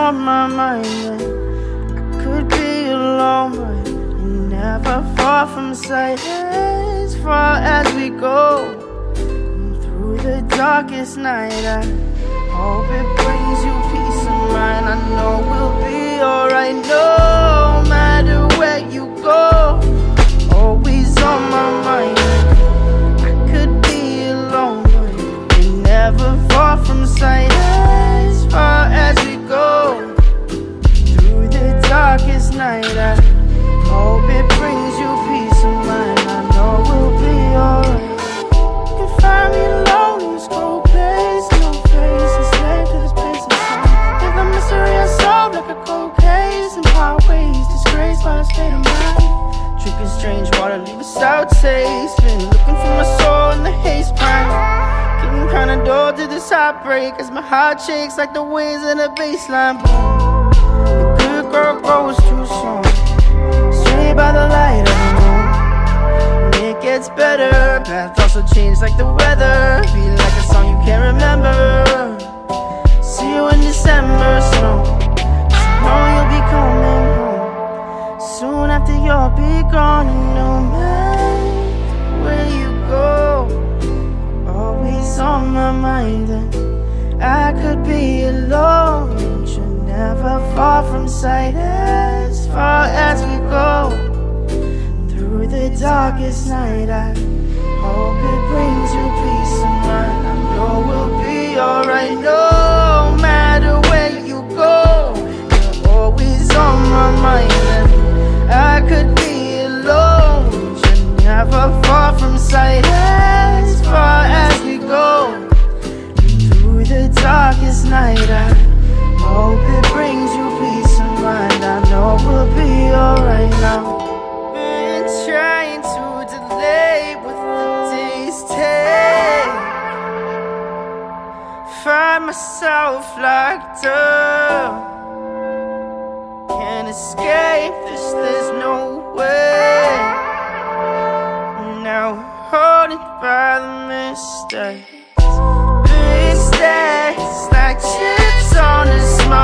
on my mind that I could be alone, but you're never far from sight. As far as we go, through the darkest night, I hope it brings you peace of mind. I know we'll be alright, no matter where you go. Always on my mind, I could be alone, but you're never far from sight. As far as we go, through the darkest night, I hope it brings you peace of mind. I know we'll be alright. You can find me alone in this cold place, no face, a slave to this place inside. Live a mystery unsolved like a cold case, and highways disgraced by a state of mind. Drinking strange water, leave a sour taste. Been looking for my soul in the haze pine. Getting kinda dull to this heartbreak as my heart shakes like the waves in a baseline. Boom. The good girl grows too soon, straight by the light of the moon. And it gets better, path also changed like the weather. Feel like a song you can't remember. See you in December snow, 'cause I know you'll be coming home soon after you'll be gone. And no matter where you go, always on my mind, and I could be alone, but you're never far from sight. As far as we go, through the darkest night, I hope it brings you peace of mind. I know we'll be alright, no matter where you go. You're always on my mind, and I could be alone, but you're never far from sight. As far as we go, through the darkest night, I hope it brings you peace of mind. I know we'll be alright now. Been trying to delay with the days take, find myself locked up, can't escape this, there's no way. Now haunted by the mistakes, big stacks like chips on a small